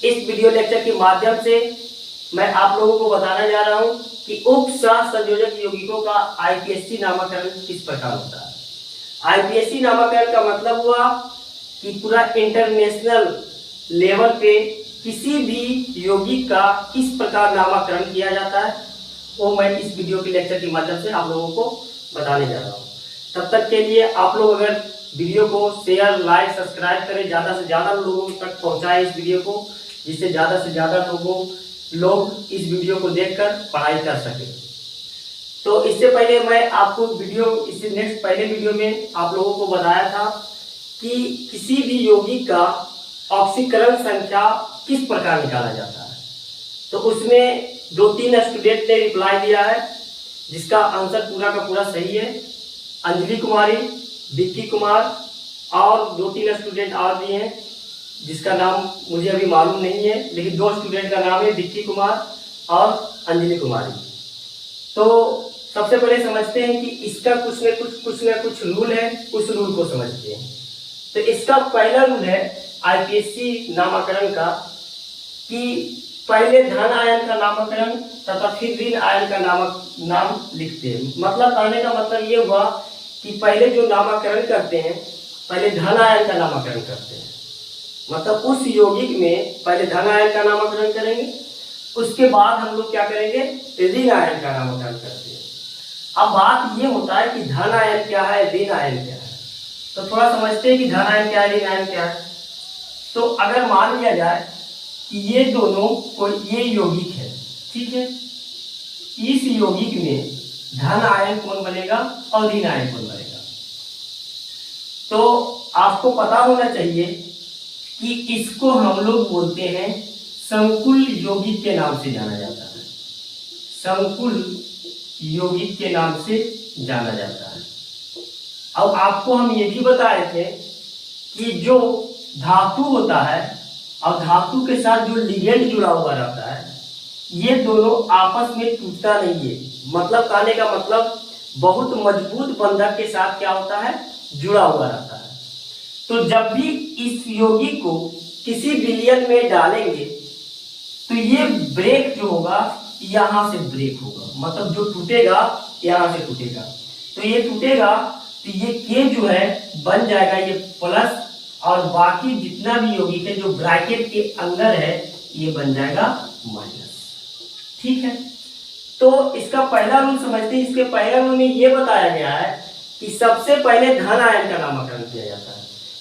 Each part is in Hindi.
इस वीडियो लेक्चर के माध्यम से मैं आप लोगों को बताने जा रहा हूं कि उप सह संयोजक यौगिकों का आईपीएससी नामकरण किस प्रकार होता है। आईपीएससी नामकरण का मतलब हुआ कि पूरा इंटरनेशनल लेवल पे किसी भी यौगिक का किस प्रकार नामकरण किया जाता है, वो मैं इस वीडियो के लेक्चर के माध्यम से आप लोगों को बताने जा रहा हूँ। तब तक के लिए आप लोग अगर वीडियो को शेयर, लाइक, सब्सक्राइब करें, ज़्यादा से ज़्यादा लोगों तक पहुँचाएं इस वीडियो को, जिससे ज़्यादा से ज़्यादा लोग इस वीडियो को देखकर पढ़ाई कर सकें। तो इससे पहले मैं आपको इससे नेक्स्ट पहले वीडियो में आप लोगों को बताया था कि किसी भी यौगिक का ऑक्सीकरण संख्या किस प्रकार निकाला जाता है। तो उसमें 2-3 स्टूडेंट ने रिप्लाई दिया है, जिसका आंसर पूरा का पूरा सही है। अंजलि कुमारी, विक्की कुमार और 2-3 स्टूडेंट और भी हैं, जिसका नाम मुझे अभी मालूम नहीं है, लेकिन 2 स्टूडेंट का नाम है विक्की कुमार और अंजलि कुमारी। तो सबसे पहले समझते हैं कि इसका कुछ न कुछ रूल है, उस रूल को समझते हैं। तो इसका पहला रूल है आईपीएससी नामकरण का कि पहले धन आयन का नामकरण तथा फिर ऋण आयन का नाम लिखते हैं। मतलब कहने का मतलब ये हुआ कि पहले जो नामकरण करते हैं, पहले धन आयन का नामकरण करते हैं। मतलब उस यौगिक में पहले धन आयन का नामकरण करेंगे, उसके बाद हम लोग क्या करेंगे, ऋण आयन का नामकरण करते हैं। अब बात ये होता है कि धन आयन क्या है, ऋण आयन क्या है। तो थोड़ा समझते हैं कि धन आयन क्या है, ऋण आयन क्या है। तो अगर मान लिया जाए कि ये दोनों ये यौगिक है, ठीक है, इस यौगिक में धन आयन कौन बनेगा और ऋण आयन कौन बनेगा। तो आपको पता होना चाहिए कि इसको हम लोग बोलते हैं संकुल यौगिक के नाम से जाना जाता है। संकुल यौगिक के नाम से जाना जाता है। अब आपको हम ये भी बताए थे कि जो धातु होता है और धातु के साथ जो लिगेंड जुड़ा हुआ रहता है, ये दोनों आपस में टूटता नहीं है। मतलब कहने का मतलब बहुत मजबूत बंधक के साथ क्या होता है, जुड़ा हुआ रहता है। तो जब भी इस यौगिक को किसी विलयन में डालेंगे तो ये ब्रेक जो होगा यहां से ब्रेक होगा, मतलब जो टूटेगा यहां से टूटेगा। तो ये टूटेगा तो ये के जो है बन जाएगा ये प्लस, और बाकी जितना भी यौगिक है जो ब्रैकेट के अंदर है ये बन जाएगा माइनस। ठीक है, तो इसका पहला रूल समझते हैं। इसके पहला रूल में ये बताया गया है कि सबसे पहले धन आयन का नामकरण किया जाता है।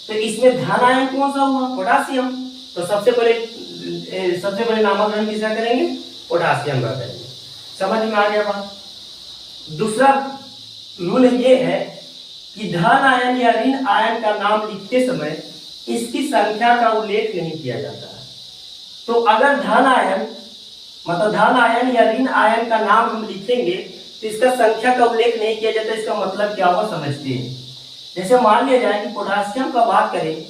तो इसमें धन आयन कौन सा हुआ, पोटासियम। तो सबसे पहले नामकरण किसका करेंगे, पोटासियम का करेंगे। समझ में आ गया बात। दूसरा रूल ये है कि धन आयन या ऋण आयन का नाम लिखते समय इसकी संख्या का उल्लेख नहीं किया जाता है। तो अगर धन आयन मतलब धन आयन या ऋण आयन का नाम हम लिखेंगे तो इसका संख्या का उल्लेख नहीं किया जाता। इसका मतलब क्या हुआ समझते हैं। जैसे मान लिया जाए कि पोटासियम का बात करें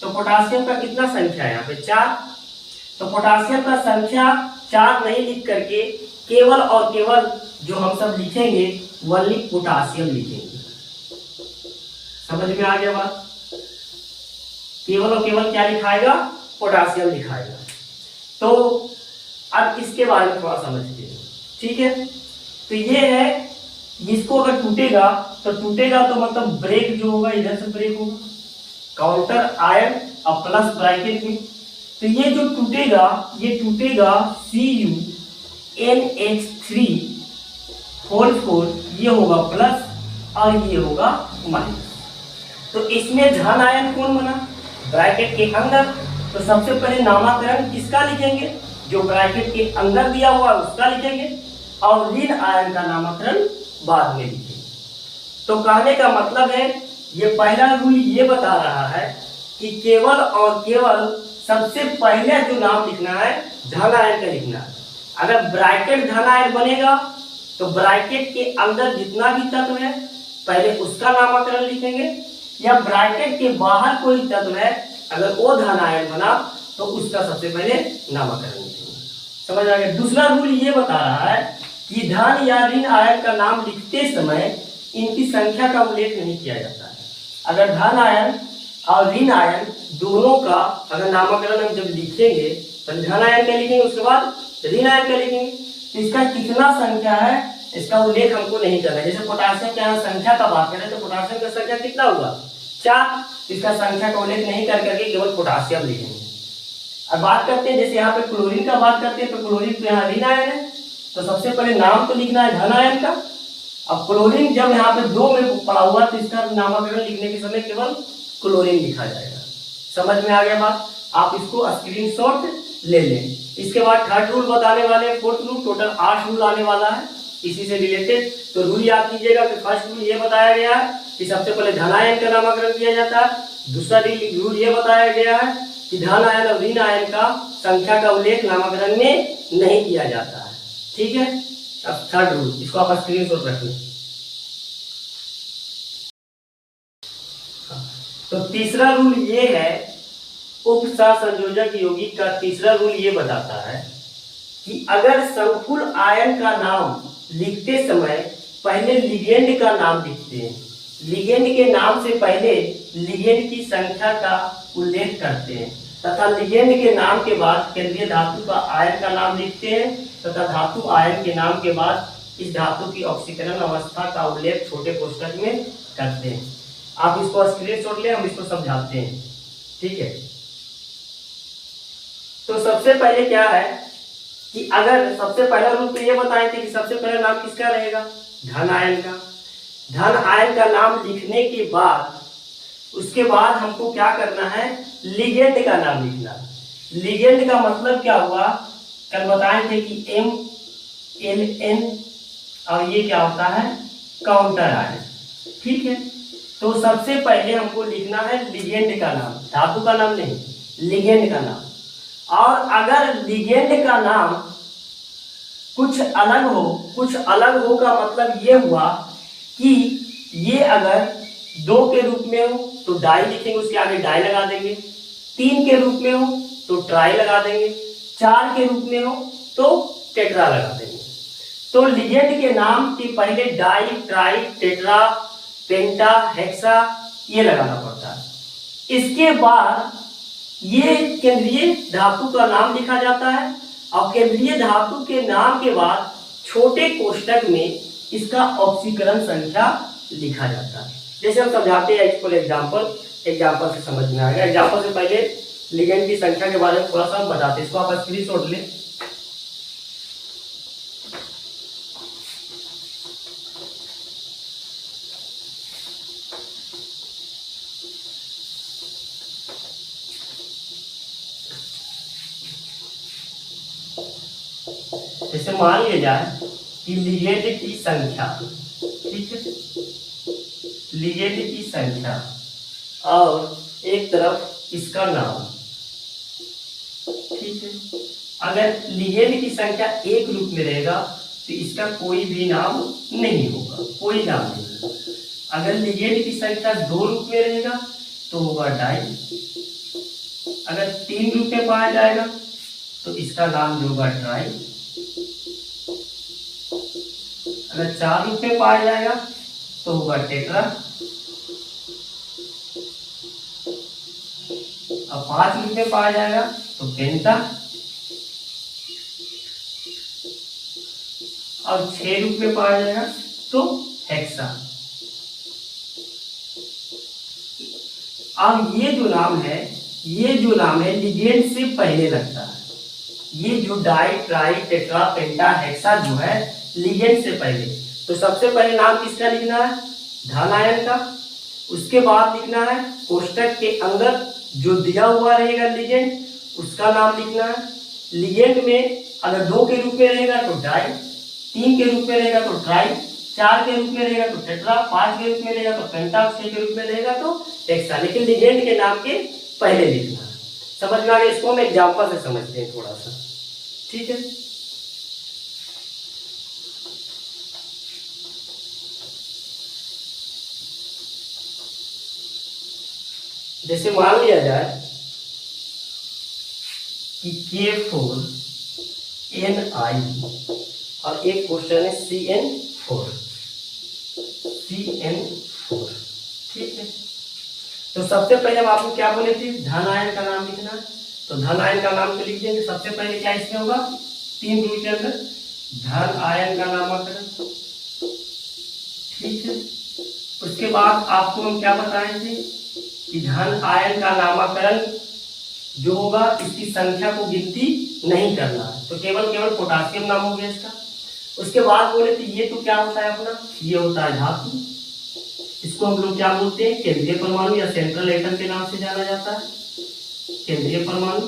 तो पोटासियम का कितना संख्या है, यहाँ पे 4। तो पोटासियम का संख्या 4 नहीं लिख करके केवल और केवल जो हम सब लिखेंगे वही पोटासियम लिखेंगे। समझ में आ गया बात। केवल और केवल क्या लिखाएगा, पोटासियम लिखाएगा। तो अब इसके बारे में थोड़ा समझते हैं, ठीक है। तो ये है, इसको अगर टूटेगा तो मतलब ब्रेक जो होगा इधर से ब्रेक होगा, काउंटर आयन और प्लस ब्रैकेट में। तो ये जो टूटेगा ये टूटेगा CuNH3 ये होगा प्लस और ये होगा माइनस। तो इसमें धन आयन कौन बना, ब्रैकेट के अंदर। तो सबसे पहले नामकरण किसका लिखेंगे, जो ब्रैकेट के अंदर दिया हुआ उसका लिखेंगे, और ऋण आयन का नामकरण बाद में लिखेंगे। तो कहने का मतलब है ये पहला रूल ये बता रहा है कि केवल और केवल सबसे पहले जो नाम लिखना है धन आयन का लिखना है। अगर ब्रैकेट धन आयन बनेगा तो ब्रैकेट के अंदर जितना भी तत्व है पहले उसका नामकरण लिखेंगे, या ब्रैकेट के बाहर कोई तत्व है अगर वो धन आयन बना तो उसका सबसे पहले नामकरण लिखेंगे। समझ आ गया। दूसरा रूल ये बता रहा है कि धन या ऋण आयन का नाम लिखते समय इनकी संख्या का उल्लेख नहीं किया जाता है। अगर धन आयन और ऋण आयन दोनों का अगर नामकरण हम जब लिखेंगे पहले धन आयन का लिखेंगे, उसके बाद ऋण आयन का लिखेंगे। तो इसका कितना संख्या है इसका उल्लेख हमको नहीं करना है। जैसे पोटासियम के यहाँ संख्या का बात करें तो पोटासियम का संख्या कितना हुआ 4, इसका संख्या का उल्लेख नहीं कर करके केवल पोटासियम लिखेंगे। अब बात करते हैं, जैसे यहाँ पे क्लोरीन का बात करते हैं तो क्लोरीन तो यहाँ ऋण आयन है, तो सबसे पहले नाम तो लिखना है धन आयन का। अब क्लोरीन जब यहाँ पे 2 में पड़ा हुआ तो इसका नामकरण लिखने के समय केवल क्लोरीन लिखा जाएगा। समझ में आ गया बात? आप इसको स्क्रीनशॉट ले लें। इसके बाद थर्ड रूल बताने वाले हैं, फोर्थ रूल। टोटल 8 रूल आने वाला है इसी से रिलेटेड। तो रूल याद कीजिएगा कि फर्स्ट रूल ये बताया गया है कि सबसे पहले धन आयन का नामकरण किया जाता है। दूसरा रूल ये बताया गया है कि धन आयन और ऋण आयन का संख्या का उल्लेख नामकरण में नहीं किया जाता है। ठीक है, अब थर्ड रूल, इसको आप स्क्रीनशॉट रख लें। तो तीसरा रूल ये है, उपसहसंयोजक यौगिक का तीसरा रूल ये बताता है कि अगर संकुल आयन का नाम लिखते समय पहले लिगेंड का नाम लिखते हैं, लिगेंड के नाम से पहले लिगेंड की संख्या का उल्लेख करते हैं तथा लिगेंड के नाम के बाद केंद्रीय धातु का आयन का नाम लिखते हैं तथा धातु आयन के नाम के बाद इस धातु की ऑक्सीकरण अवस्था का उल्लेख छोटे कोष्ठक में करते हैं। आप इसको स्क्रीनशॉट ले, हम इसको समझाते हैं। ठीक है, तो सबसे पहले क्या है कि अगर सबसे पहला रूल तो ये बताए थे कि सबसे पहला नाम किसका रहेगा धन आयन का। धन आयन का नाम लिखने के बाद उसके बाद हमको क्या करना है, लिगेंड का नाम लिखना। लिगेंड का मतलब क्या हुआ, कल बताए थे कि MLN और ये क्या होता है काउंटर आयन। ठीक है, तो सबसे पहले हमको लिखना है लिगेंड का नाम, धातु का नाम नहीं, लिगेंड का नाम। और अगर लिगेंड का नाम कुछ अलग हो, कुछ अलग हो का मतलब ये हुआ कि ये अगर 2 के रूप में हो तो डाई लिखेंगे, उसके आगे डाई लगा देंगे। 3 के रूप में हो तो ट्राई लगा देंगे। 4 के रूप में हो तो टेट्रा लगा देंगे। तो लिगेंड के नाम के पहले डाई, ट्राई, टेट्रा, पेंटा, हेक्सा ये लगाना पड़ता है। इसके बाद ये केंद्रीय धातु का नाम लिखा जाता है और केंद्रीय धातु के नाम के बाद छोटे कोष्ठक में इसका ऑक्सीकरण संख्या लिखा जाता है। जैसे हम समझाते हैं इसको एग्जांपल से समझ में आएगा। एग्जांपल से पहले लिगेंड की संख्या के बारे में थोड़ा सा हम बताते हैं, इसको आप स्क्रीनशॉट लें। जैसे मान लिया जाए कि लिगेंड की संख्या, ठीक है, लिगेंड की संख्या और एक तरफ इसका नाम। ठीक है, अगर लिगेंड की संख्या 1 रूप में रहेगा तो इसका कोई भी नाम नहीं होगा, कोई नाम नहीं होगा। अगर लिगेंड की संख्या 2 रूप में रहेगा तो होगा डाई। अगर 3 रूप में पाया जाएगा तो इसका नाम जो होगा ट्राई। अगर 4 रूप में पाया जाएगा तो होगा टेट्रा। और 5 रूप में पाया जाएगा तो पेंटा। और 6 रूप में पाया जाएगा तो हेक्सा। अब ये जो नाम है लिगेंड से पहले लगता है। ये जो डाई, ट्राई, टेट्रा, पेंटा, हेक्सा जो है लिगेंड से पहले। तो सबसे पहले नाम किसका लिखना है धन आयन का। उसके बाद लिखना है कोष्ठक के अंदर जो दिया हुआ रहेगा लिगेंड उसका नाम लिखना है। लिगेंड में अगर 2 के रूप में रहेगा तो डाई, 3 के रूप में रहेगा तो ट्राई, 4 के रूप में रहेगा तो टेट्रा, 5 के रूप में रहेगा तो पेंटा, 6 के रूप में रहेगा तो हेक्सा। लेकिन लिगेंड के नाम के पहले लिखना है। समझ में आ गया? इसको हम एग्जांपल से समझते हैं थोड़ा सा। ठीक है, जैसे मान लिया जाए कि K4 Ni और एक क्वेश्चन है CN4। ठीक है, तो सबसे पहले हम आपको क्या बोले थे धन आयन का नाम लिखना। तो धन आयन का नाम तो लिख देंगे। सबसे पहले क्या इसमें होगा, 3 रूल के अंदर धन आयन का नामकरण, ठीक है। उसके बाद आपको हम क्या बताए थे कि धन आयन का नामकरण जो होगा इसकी संख्या को गिनती नहीं करना है, तो केवल पोटासियम नाम हो गया इसका। उसके बाद बोले तो ये तो क्या होता है अपना, ये होता है धातु, इसको हम लोग क्या बोलते हैं, केंद्रीय परमाणु या सेंट्रल एटम के नाम से जाना जाता है, केंद्रीय परमाणु।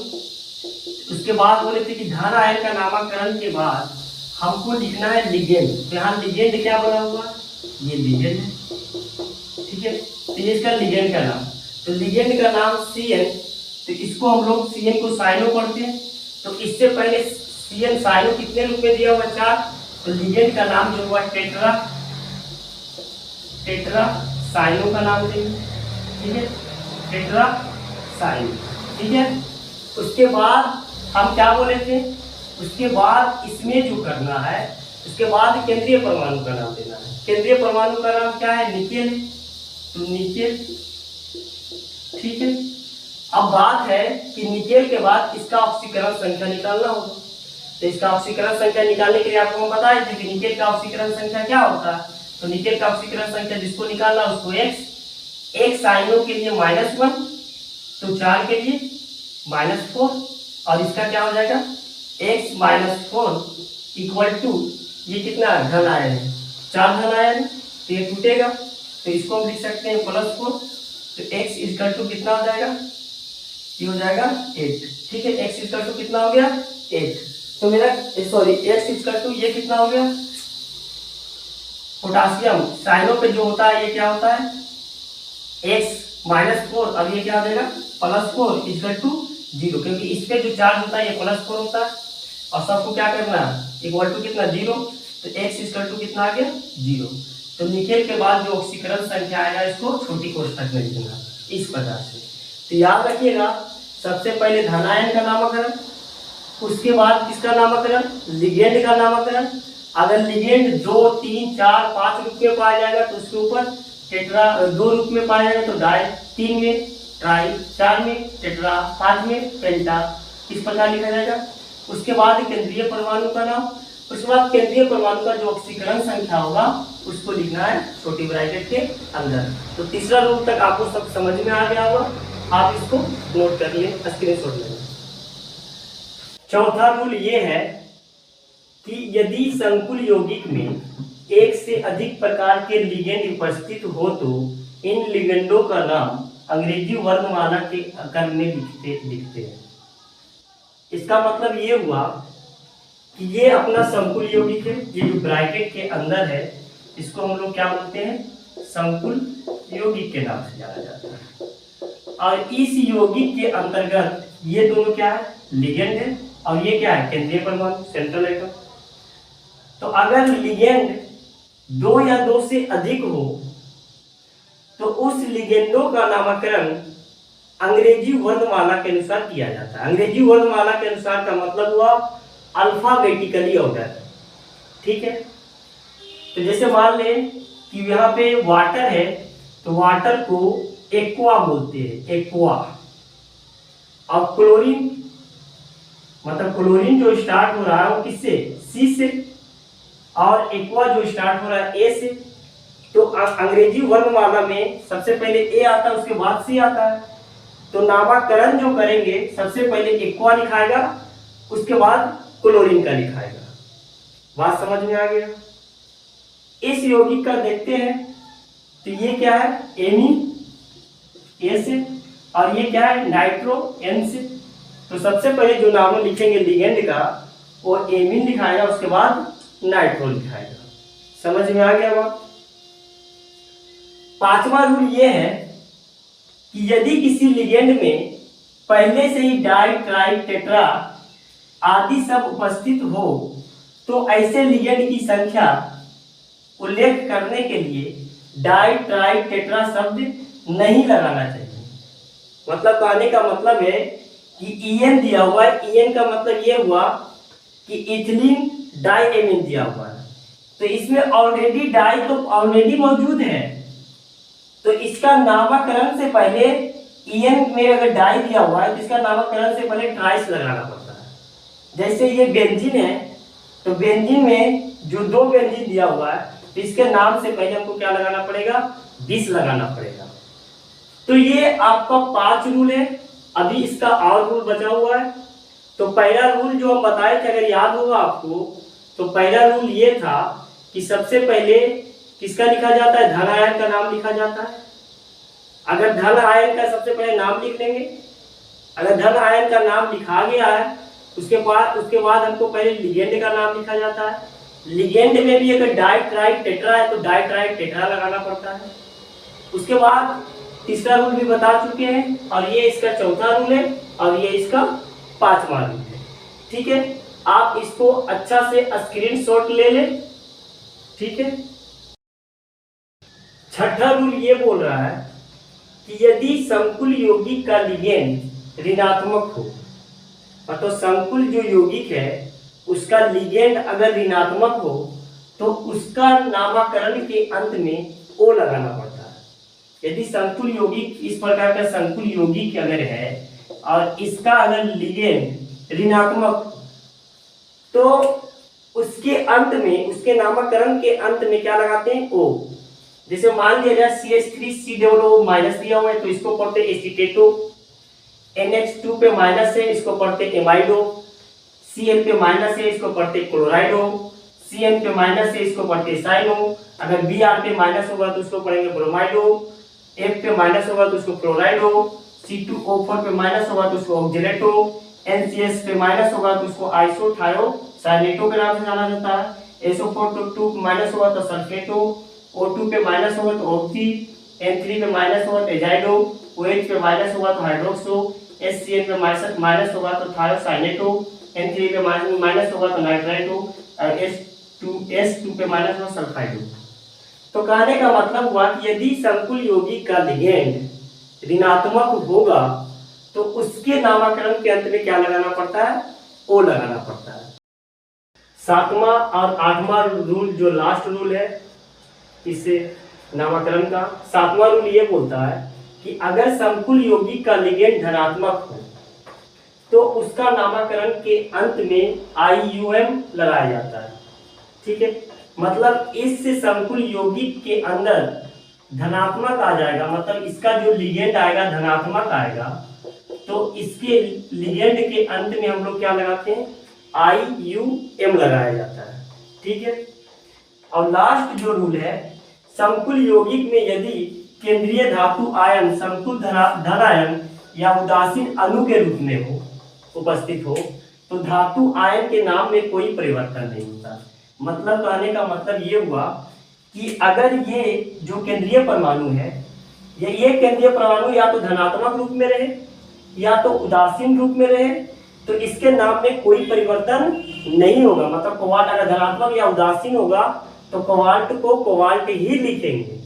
उसके बाद बोले थे कि धन आयन का नामकरण के बाद हमको लिखना है लिगेंड। तो यहाँ लिगेंड क्या बना हुआ, ये लिगेंड है, ठीक है। तो ये इसका लिगेंड का नाम, तो लिगेंड का नाम CN, तो इसको हम लोग CN को साइनो पढ़ते हैं। तो इससे पहले CN साइनो कितने रूप में दिया हुआ, 4, तो लिगेंड का नाम जो हुआ टेट्रा साइनो का नाम देंगे, ठीक है, टेट्रा साइनो, ठीक है। उसके बाद हम क्या बोले थे, उसके बाद इसमें जो करना है, उसके बाद केंद्रीय परमाणु का नाम देना है। केंद्रीय परमाणु का नाम क्या है, निकेल, तो निकेल, ठीक है। अब बात है कि निकेल के बाद इसका ऑक्सीकरण संख्या निकालना होगा। तो इसका ऑक्सीकरण संख्या निकालने के लिए आपको हम बताए थे कि निकेल का ऑक्सीकरण संख्या क्या होता है। तो निकेल का ऑक्सीकरण संख्या जिसको निकालना उसको x साइनो के लिए -1, तो 4 के लिए -4, और इसका क्या हो जाएगा x - 4 = ये कितना धन आयन है, 4 धन आयन, तो ये टूटेगा, तो इसको हम लिख सकते हैं +4, तो x = कितना हो जाएगा, ये हो जाएगा 8, ठीक है। x = कितना हो गया 8, तो मेरा सॉरी x = ये कितना हो गया, पोटासियम साइनो पे जो होता है ये क्या होता है x - 4, अब ये क्या हो जाएगा +4 = 0, क्योंकि इस पे जो चार्ज होता है ये +4 होता है, और सबको क्या करना है = कितना 0, तो x = कितना आ गया 0। तो निकेल के बाद जो ऑक्सीकरण संख्या आएगा इसको छोटी कोष्ठक में लिखना इस प्रकार से। तो याद रखिएगा, सबसे पहले धन आयन का नामकरण, उसके बाद किसका नामकरण, लिगेंड का नामकरण। अगर लिगेंड 2, 3, 4, 5 रूप में पाया जाएगा तो उसके ऊपर टेट्रा, 2 रूप में पाया जाएगा तो डाई, 3 में ट्राई, 4 में टेट्रा, 5 में पेंटा, इस प्रकार लिखा जाएगा। उसके बाद केंद्रीय परमाणु का नाम, उसके बाद केंद्रीय परमाणु का जो ऑक्सीकरण संख्या होगा उसको लिखना है छोटी ब्रैकेट के अंदर। तो तीसरा रूल तक आपको सब समझ में आ गया होगा, आप इसको नोट कर लें, स्क्रीनशॉट लें। चौथा रूल ये है कि यदि संकुल यौगिक में एक से अधिक प्रकार के लिगेंड उपस्थित हो तो इन लिगेंडों का नाम अंग्रेजी वर्णमाला के क्रम में लिखते हैं। इसका मतलब ये हुआ कि ये अपना संकुल यौगिक है, ये जो ब्रैकेट के अंदर है इसको हम लोग क्या बोलते हैं, संकुल यौगिक के नाम से जाना जाता है। और इस यौगिक के अंतर्गत ये दोनों क्या है, लिगेंड है, और ये क्या है, केंद्रीय परमाणु, सेंट्रल एटम। तो अगर लिगेंड 2 या 2 से अधिक हो तो उस लिगेंडों का नामकरण अंग्रेजी वर्णमाला के अनुसार किया जाता है। अंग्रेजी वर्णमाला के अनुसार का मतलब हुआ अल्फाबेटिकली ऑर्डर, ठीक है। तो जैसे मान लें कि यहाँ पे वाटर है, तो वाटर को एक्वा बोलते हैं, एक्वा। और क्लोरीन, मतलब क्लोरीन जो स्टार्ट हो रहा है वो किससे, सी से, और एक्वा जो स्टार्ट हो रहा है ए से। तो अंग्रेजी वर्णमाला में सबसे पहले ए आता है, उसके बाद सी आता है। तो नामकरण जो करेंगे सबसे पहले एक्वा लिखाएगा, उसके बाद क्लोरीन का लिखाएगा। बात समझ में आ गया। इस यौगिक का देखते हैं, तो ये क्या है, एमीन ए से, और ये क्या है, नाइट्रो एन से। तो सबसे पहले जो नाम लिखेंगे लिगेंड का वो एमीन लिखाएगा, उसके बाद नाइट्रो लिखाएगा। समझ में आ गया बात। पांचवा रूल ये है कि यदि किसी लिगेंड में पहले से ही डाई, ट्राई, टेट्रा आदि सब उपस्थित हो तो ऐसे लिगेंड की संख्या उल्लेख करने के लिए डाई, ट्राई, टेट्रा शब्द नहीं लगाना चाहिए। मतलब कहने का मतलब है कि EN दिया हुआ है, EN का मतलब ये हुआ कि इथिलीन डाइएमीन दिया हुआ है, तो इसमें ऑलरेडी डाई तो ऑलरेडी मौजूद है, तो इसका नामकरण से पहले ईएन में अगर डाई दिया हुआ है तो इसका नामकरण से पहले ट्राइस लगाना पड़ता है। जैसे ये बेंजीन है तो बेंजीन में जो 2 बेंजीन दिया हुआ है तो इसके नाम से पहले हमको क्या लगाना पड़ेगा, बिस लगाना पड़ेगा। तो ये आपका 5 रूल है। अभी इसका और रूल बचा हुआ है। तो पहला रूल जो हम बताए थे, अगर याद होगा आपको, तो पहला रूल ये था कि सबसे पहले किसका लिखा जाता है, धन आयन का नाम लिखा जाता है। अगर धन आयन का सबसे पहले नाम लिख लेंगे, अगर धन आयन का नाम लिखा गया है उसके बाद हमको पहले लिगेंड का नाम लिखा जाता है। लिगेंड में भी अगर डाई ट्राई टेट्रा है तो डाई ट्राई टेट्रा लगाना पड़ता है। उसके बाद तीसरा रूल भी बता चुके हैं और ये इसका चौथा रूल है और ये इसका 5वां रूल है। ठीक है, आप इसको अच्छा से स्क्रीनशॉट ले लें। ठीक है, छठा रूल ये बोल रहा है कि यदि संकुल यौगिक का लिगेंड ऋणात्मक हो, तो संकुल जो यौगिक है उसका लिगेंड अगर ऋणात्मक हो तो उसका नामकरण के अंत में ओ लगाना पड़ता है। यदि संकुल यौगिक इस प्रकार का संकुल यौगिक अगर है और इसका अगर लिगेंड ऋणात्मक तो उसके अंत में, उसके नामकरण के अंत में क्या लगाते हैं, ओ। जैसे मान लिया जाए CH3COO माइनस दिया हुआ है तो इसको पढ़ते एसीटेटो, NH2 पे माइनस है इसको पढ़ते एमाइडो, Cl पे माइनस है इसको पढ़ते क्लोराइडो, Cn पे माइनस है इसको पढ़ते साइनो, अगर Br पे माइनस होगा तो उसको पढ़ेंगे ब्रोमाइडो, F पे माइनस होगा तो उसको क्लोराइडो, C2O4 पे माइनस होगा तो उसको ऑक्जेलेटो, NCS पे माइनस होगा तो उसको आइसोथायो साइनेटो के नाम से जाना जाता है। SO4 2 पे माइनस होगा तो सल्फेटो, O2 पे माइनस होगा तो ऑक्सी, N3 पे माइनस होगा तो एजाइडो, OH पे माइनस होगा तो हाइड्रोक्सो, HCl पे माइनस होगा तो थायोसाइनेटो, N3 पे माइनस होगा तो नाइट्राइटो, S2 पे माइनस होगा सल्फाइडो। तो कहने का मतलब हुआ कि यदि संकुल यौगिक का लिगेंड ऋणात्मक होगा तो उसके नामकरण के अंत में क्या लगाना पड़ता है, ओ लगाना पड़ता है। 7वां और 8वां रूल जो लास्ट रूल है इस नामकरण का, 7वां रूल ये बोलता है कि अगर संकुल यौगिक का लिगेंड धनात्मक हो तो उसका नामकरण के अंत में IUM लगाया जाता है। ठीक है, मतलब इस संकुल यौगिक के अंदर धनात्मक आ जाएगा, मतलब इसका जो लिगेंड आएगा धनात्मक आएगा तो इसके लिगेंड के अंत में हम लोग क्या लगाते हैं, IUM लगाया जाता है। ठीक है, और लास्ट जो रूल है, संकुल यौगिक में यदि केंद्रीय धातु आयन संकुल धन आयन या उदासीन अणु के रूप में हो, उपस्थित हो, तो धातु आयन के नाम में कोई परिवर्तन नहीं होता। मतलब कहने का मतलब ये हुआ कि अगर ये जो केंद्रीय परमाणु है, ये केंद्रीय परमाणु या तो धनात्मक रूप में रहे या तो उदासीन रूप में रहे तो इसके नाम में कोई परिवर्तन नहीं होगा। मतलब कोबाल्ट अगर धनात्मक या उदासीन होगा तो कोबाल्ट को कोबाल्ट ही लिखेंगे।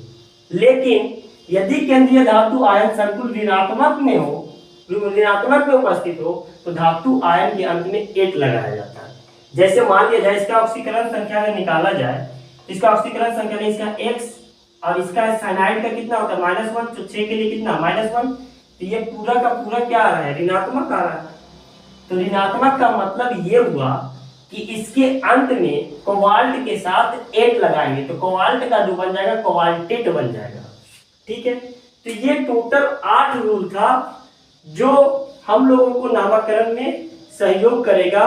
लेकिन यदि केंद्रीय धातु आयन संकुल ऋणात्मक में हो, ऋणात्मक में उपस्थित हो, तो धातु आयन के अंत में 8 लगाया जाता है। जैसे मान लिया जाए इसका ऑक्सीकरण संख्या अगर निकाला जाए, इसका ऑक्सीकरण संख्या नहीं, इसका X और इसका साइनाइड का कितना होता है -1, तो 6 के लिए कितना -1, तो ये पूरा का पूरा क्या आ रहा है, ऋणात्मक आ रहा है। तो ऋणात्मक का मतलब ये हुआ कि इसके अंत में कोबाल्ट के साथ 8 लगाएंगे तो कोबाल्ट का जो बन जाएगा कोबाल्टेट बन जाएगा। ठीक है, तो ये टोटल 8 रूल था जो हम लोगों को नामकरण में सहयोग करेगा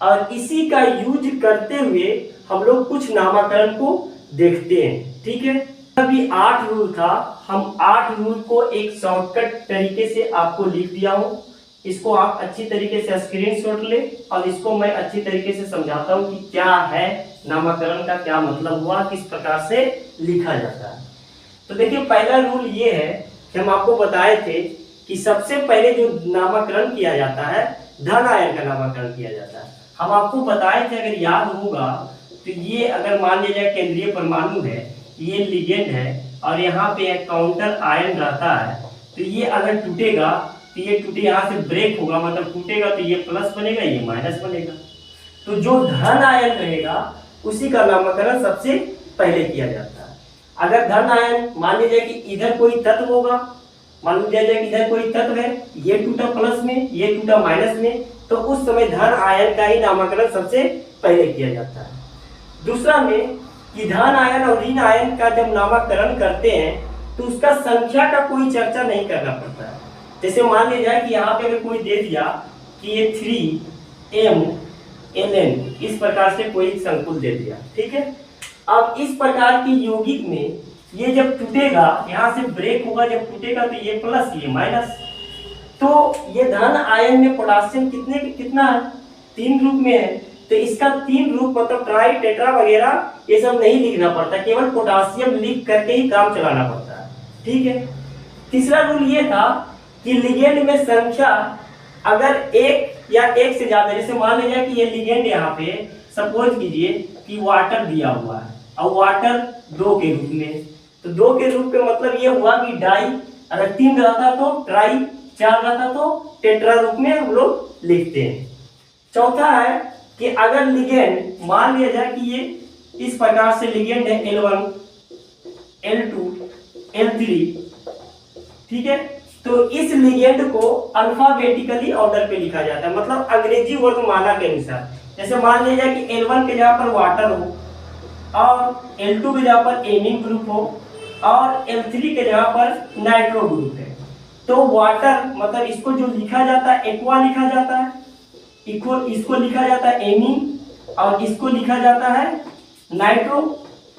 और इसी का यूज करते हुए हम लोग कुछ नामकरण को देखते हैं। ठीक है, अभी 8 रूल था, हम 8 रूल को एक शॉर्टकट तरीके से आपको लिख दिया हूं। इसको आप अच्छी तरीके से स्क्रीनशॉट ले और इसको मैं अच्छी तरीके से समझाता हूं कि क्या है नामकरण का, क्या मतलब हुआ, किस प्रकार से लिखा जाता है। तो देखिए, पहला रूल ये है कि हम आपको बताए थे कि सबसे पहले जो नामकरण किया जाता है धन आयन का नामकरण किया जाता है। हम आपको बताए थे, अगर याद होगा, तो ये अगर मान लिया जाए केंद्रीय परमाणु है, ये लिगेंड है और यहाँ पे एक काउंटर आयन रहता है, तो ये अगर टूटेगा तो ये टूटे, यहाँ से ब्रेक होगा, मतलब टूटेगा तो ये प्लस बनेगा, ये माइनस बनेगा। तो जो धन आयन रहेगा उसी का नामकरण सबसे पहले किया जाता है। अगर धन आयन मान लीजिए कि इधर कोई तत्व होगा मान लिया जाए कि इधर कोई तत्व है, ये टूटा प्लस में, ये टूटा माइनस में, तो उस समय धन आयन का ही नामकरण सबसे पहले किया जाता है। दूसरा में कि धन आयन और ऋण आयन का जब नामकरण करते हैं तो उसका संख्या का कोई चर्चा नहीं करना पड़ता है। जैसे मान लिया जाए कि यहाँ पे अगर कोई दे दिया कि ये 3MLn, इस प्रकार से कोई संकुल दे दिया, ठीक है। अब इस प्रकार की यौगिक में ये जब टूटेगा, यहाँ से ब्रेक होगा, जब टूटेगा तो ये प्लस ये माइनस, तो ये धन आयन में पोटासियम कितना है, 3 रूप में है, तो इसका 3 रूप मतलब ट्राई टेट्रा वगैरह ये सब नहीं लिखना पड़ता, केवल पोटासियम लिख करके ही काम चलाना पड़ता है, ठीक है। तीसरा रूल ये था कि लिगेंड में संख्या अगर एक या एक से ज्यादा, जैसे मान लीजिए कि ये लिगेंड यहाँ पे सपोज कीजिए कि वाटर दिया हुआ है और वाटर 2 के रूप में, तो 2 के रूप का मतलब ये हुआ कि डाई, अगर 3 रहता तो ट्राई, 4 रहता तो टेट्रा रूप में हम लोग लिखते हैं। चौथा है कि अगर लिगेंड मान लिया जाए कि ये इस प्रकार से लिगेंड है L1 L2 L3, ठीक है, तो इस लिगेंड को अल्फाबेटिकली ऑर्डर पे लिखा जाता है, मतलब अंग्रेजी वर्णमाला के अनुसार। जैसे मान लिया जाए कि L1 के जगह पर वाटर हो और L2 के जगह पर एमिन ग्रुप हो और L3 के जगह पर नाइट्रो ग्रुप है, तो वाटर मतलब इसको जो लिखा जाता है एक्वा लिखा जाता है, इसको लिखा जाता है एमिन और इसको लिखा जाता है नाइट्रो।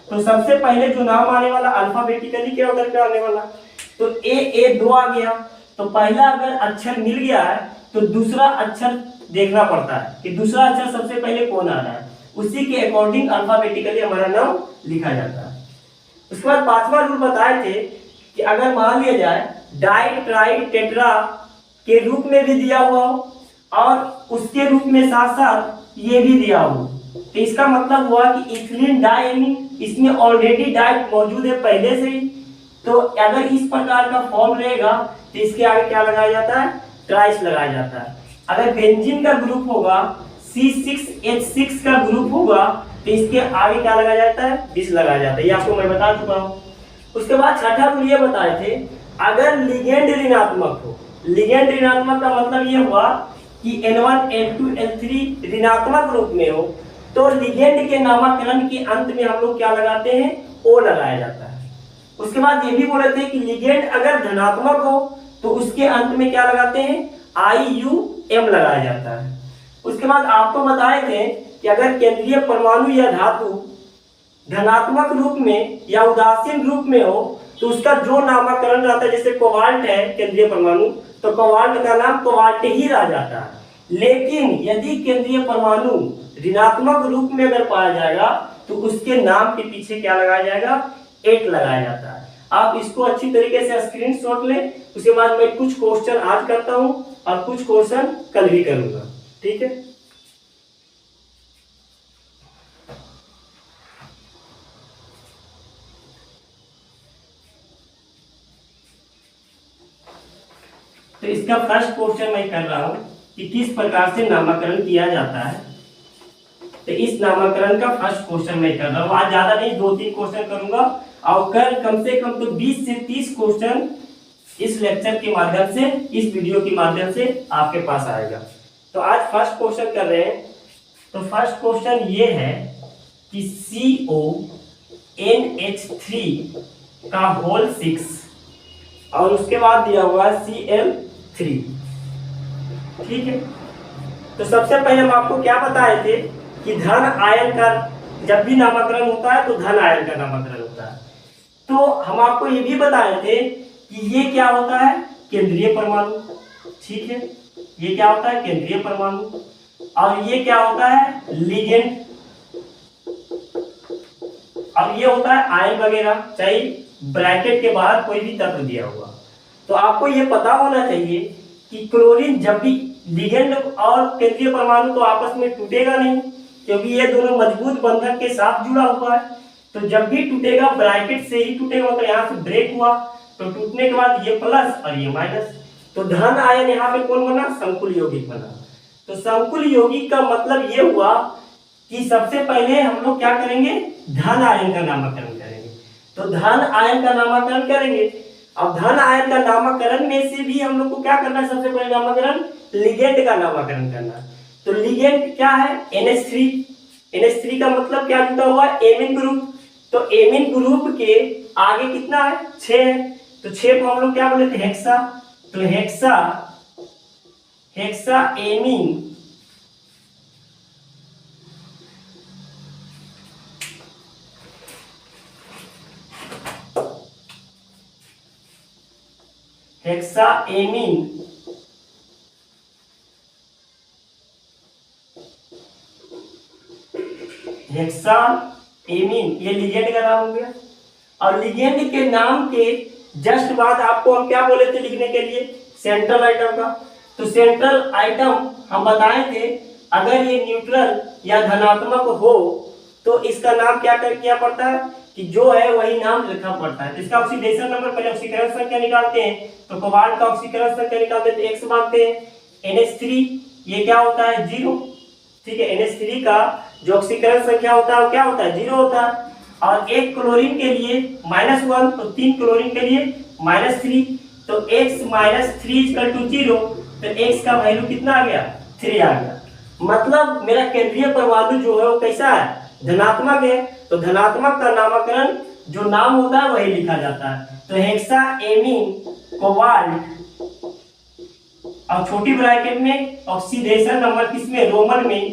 तो सबसे पहले जो नाम आने वाला अल्फाबेटिकली के ऑर्डर पे आने वाला, तो ए 2 आ गया, तो पहला अगर अक्षर मिल गया है तो दूसरा अक्षर देखना पड़ता है कि दूसरा अक्षर सबसे पहले कौन आ रहा है, उसी के अकॉर्डिंग अल्फाबेटिकली हमारा नाम लिखा जाता है। उसके बाद 5वां रूल बताए थे कि अगर मान लिया जाए डाई ट्राई टेट्रा के रूप में भी दिया हुआ हो और उसके रूप में साथ साथ ये भी दिया हो, तो इसका मतलब हुआ कि इथिलीन डाइएमीन, इसमें ऑलरेडी डाई मौजूद है पहले से ही, तो अगर इस प्रकार का फॉर्म रहेगा तो इसके आगे क्या लगाया जाता है, ट्राइस लगाया जाता है। अगर बेंजीन का ग्रुप होगा, C6H6 का ग्रुप होगा, तो इसके आगे क्या लगाया जाता है, बिस लगाया जाता है, ये आपको मैं बता चुका हूँ। उसके बाद छठा रूल ये बताए थे, अगर लिगेंड ऋणात्मक हो, लिगेंड ऋणात्मक का मतलब ये हुआ कि L1 L2 L3 ऋणात्मक रूप में हो, तो लिगेंड के नामकरण के अंत में हम लोग क्या लगाते हैं, O लगाया जाता है। उसके बाद ये भी बोले थे कि लिगेंड अगर धनात्मक हो तो उसके अंत में क्या लगाते हैं, IUM लगाया जाता है। उसके बाद आपको बताए थे कि अगर केंद्रीय परमाणु या धातु धनात्मक रूप में या उदासीन रूप में हो तो उसका जो नामकरण रहता है, जैसे कोबाल्ट है केंद्रीय परमाणु, तो कोबाल्ट का नाम कोबाल्ट ही रह जाता है। लेकिन यदि केंद्रीय परमाणु ऋणात्मक रूप में अगर पाया जाएगा तो उसके नाम के पीछे क्या लगाया जाएगा, 8 लगाया जाता है। आप इसको अच्छी तरीके से स्क्रीनशॉट लें। उसके बाद मैं कुछ क्वेश्चन आज करता हूं और कुछ क्वेश्चन कल भी करूंगा, ठीक है। तो इसका फर्स्ट क्वेश्चन मैं कर रहा हूं कि किस प्रकार से नामकरण किया जाता है। तो इस नामकरण का फर्स्ट क्वेश्चन मैं कर रहा हूं। आज ज्यादा नहीं, 2-3 क्वेश्चन करूंगा और कल कम से कम तो 20 से 30 क्वेश्चन इस लेक्चर के माध्यम से, इस वीडियो के माध्यम से आपके पास आएगा। तो आज फर्स्ट क्वेश्चन कर रहे हैं। तो फर्स्ट क्वेश्चन ये है कि CONH3 का होल 6 और उसके बाद दिया हुआ है Cl3, ठीक है। तो सबसे पहले हम आपको क्या बताए थे कि धन आयन का जब भी नामकरण होता है तो धन आयन का नामकरण होता है। तो हम आपको ये भी बताए थे कि ये क्या होता है, केंद्रीय परमाणु, ठीक है, ये क्या होता है, केंद्रीय परमाणु, और ये क्या होता है, लिगेंड, और ये होता है आयन वगैरह, चाहे ब्रैकेट के बाहर कोई भी तत्व दिया हुआ। तो आपको ये पता होना चाहिए कि क्लोरीन जब भी, लिगेंड और केंद्रीय परमाणु तो आपस में टूटेगा नहीं क्योंकि ये दोनों मजबूत बंधन के साथ जुड़ा हुआ है, तो जब भी टूटेगा ब्रैकेट से ही टूटेगा, मतलब यहाँ से ब्रेक हुआ तो टूटने के बाद ये प्लस और ये माइनस, तो धन आयन यहाँ पे कौन बना, संकुल यौगिक बना। तो संकुल यौगिक का मतलब ये हुआ कि सबसे पहले हम लोग क्या करेंगे, धन आयन का नामकरण करेंगे। तो धन आयन का नामकरण करेंगे अब धन आयन का नामकरण में से भी हम लोग को क्या करना है, सबसे पहले नामकरण लिगेंड का नामकरण करना है। तो लिगेंड क्या है, NH3। NH3 का मतलब क्या जुड़ा हुआ है, एमिन ग्रुप। तो एमिन ग्रुप के आगे कितना है, 6 है। तो 6 को हम लोग क्या बोले थे, हेक्सा। तो हेक्सा एमिन हेक्साएमीन ये लिगेंड का नाम हो गया। और लिगेंड के नाम के जस्ट बाद आपको हम क्या बोले थे लिखने के लिए, सेंट्रल आइटम का। तो सेंट्रल आइटम हम बताए थे, अगर ये न्यूट्रल या धनात्मक हो तो इसका नाम क्या किया पड़ता है कि जो है वही नाम लिखना पड़ता है। इसका ऑक्सीडेशन नंबर, पहले ऑक्सीकरण संख्या निकालते हैं। तो कोबाल्ट का ऑक्सीकरण संख्या निकालते हैं तो X मानते हैं। NH3 ये क्या होता है, 0। ठीक है, NH3 का जो ऑक्सीकरण संख्या होता है वो क्या होता है, 0 होता है। और एक क्लोरीन के लिए -1, तो 3 क्लोरीन के लिए -3। तो X - 3 = 0। तो X का वैल्यू कितना आ गया, 3 आ गया। मतलब मेरा केंद्रीय परमाणु जो है वो कैसा है, धनात्मक है। तो धनात्मक का नामकरण जो नाम होता है वही लिखा जाता है। तो हेक्साएमीन कोबाल्ट और छोटी ब्रैकेट में ऑक्सीडेशन नंबर किसमें, रोमन में,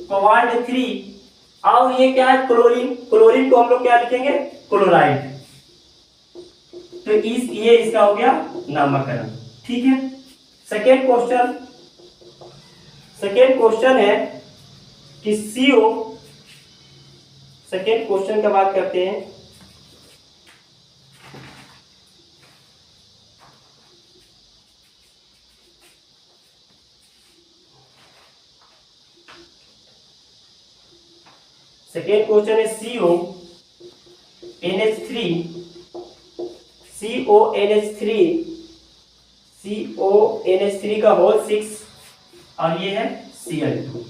कोबाल्ट 3। और ये क्या है, क्लोरीन। क्लोरीन को हम लोग क्या लिखेंगे, क्लोराइड। तो ये इसका हो गया नामकरण। ठीक है, सेकेंड क्वेश्चन है कि CO। सेकेंड क्वेश्चन का बात करते हैं। सेकेंड क्वेश्चन है CONH3 का होल 6 और ये है Cl2।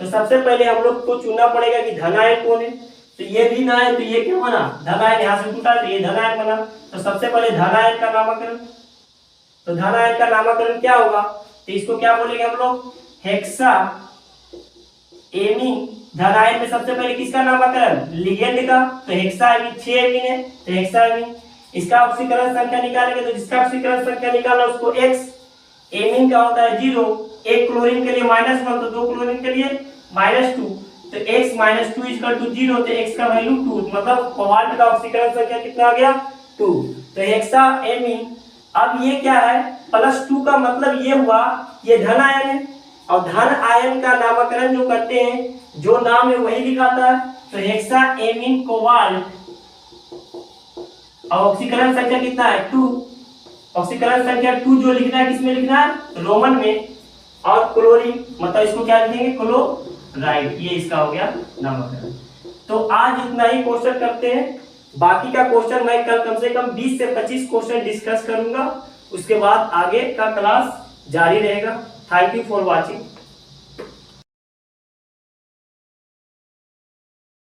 तो सबसे पहले हम लोग को चुनना पड़ेगा कि धन आयन कौन है। तो ये भी ना है तो ये क्या बना, धन आयन। यहां से टूटा तो ये धन आयन बना। तो सबसे पहले धन आयन का नामकरण। तो धन आयन का नामकरण क्या होगा, तो इसको क्या बोलेंगे हम लोग, हेक्सा एमीन। धन आयन में सबसे पहले किसका नामकरण, लिगेंड का। तो हेक्साएमीन 6 एमीन है तो हेक्साएमीन। इसका ऑक्सीकरण संख्या निकालेंगे तो जिसका ऑक्सीकरण संख्या निकाला उसको X। एमीन का होता है 0। एक क्लोरीन के लिए -1 तो 2 क्लोरीन के लिए -2। तो X - 2 = 0। तो X का वैल्यू 2, मतलब कोबाल्ट का ऑक्सीकरण संख्या कितना आ गया, 2। तो हेक्साएमीन। अब ये क्या है, +2 का मतलब ये हुआ ये धन आयन है। और धन आयन का नामकरण जो करते हैं, जो नाम है वही लिखाता है। तो हेक्साएमीन कोबाल्ट और ऑक्सीकरण संख्या कितना है, 2। ऑक्सीकरण संख्या 2 जो लिखना है किसमें लिखना है, रोमन में। और क्लोरीन मतलब इसको क्या लिखेंगे, क्लोराइड। ये इसका हो गया नामकरण। तो आज इतना ही क्वेश्चन करते हैं। बाकी का क्वेश्चन मैं कल कम से कम 20 से 25 क्वेश्चन डिस्कस करूंगा। उसके बाद आगे का क्लास जारी रहेगा। Thank you for watching.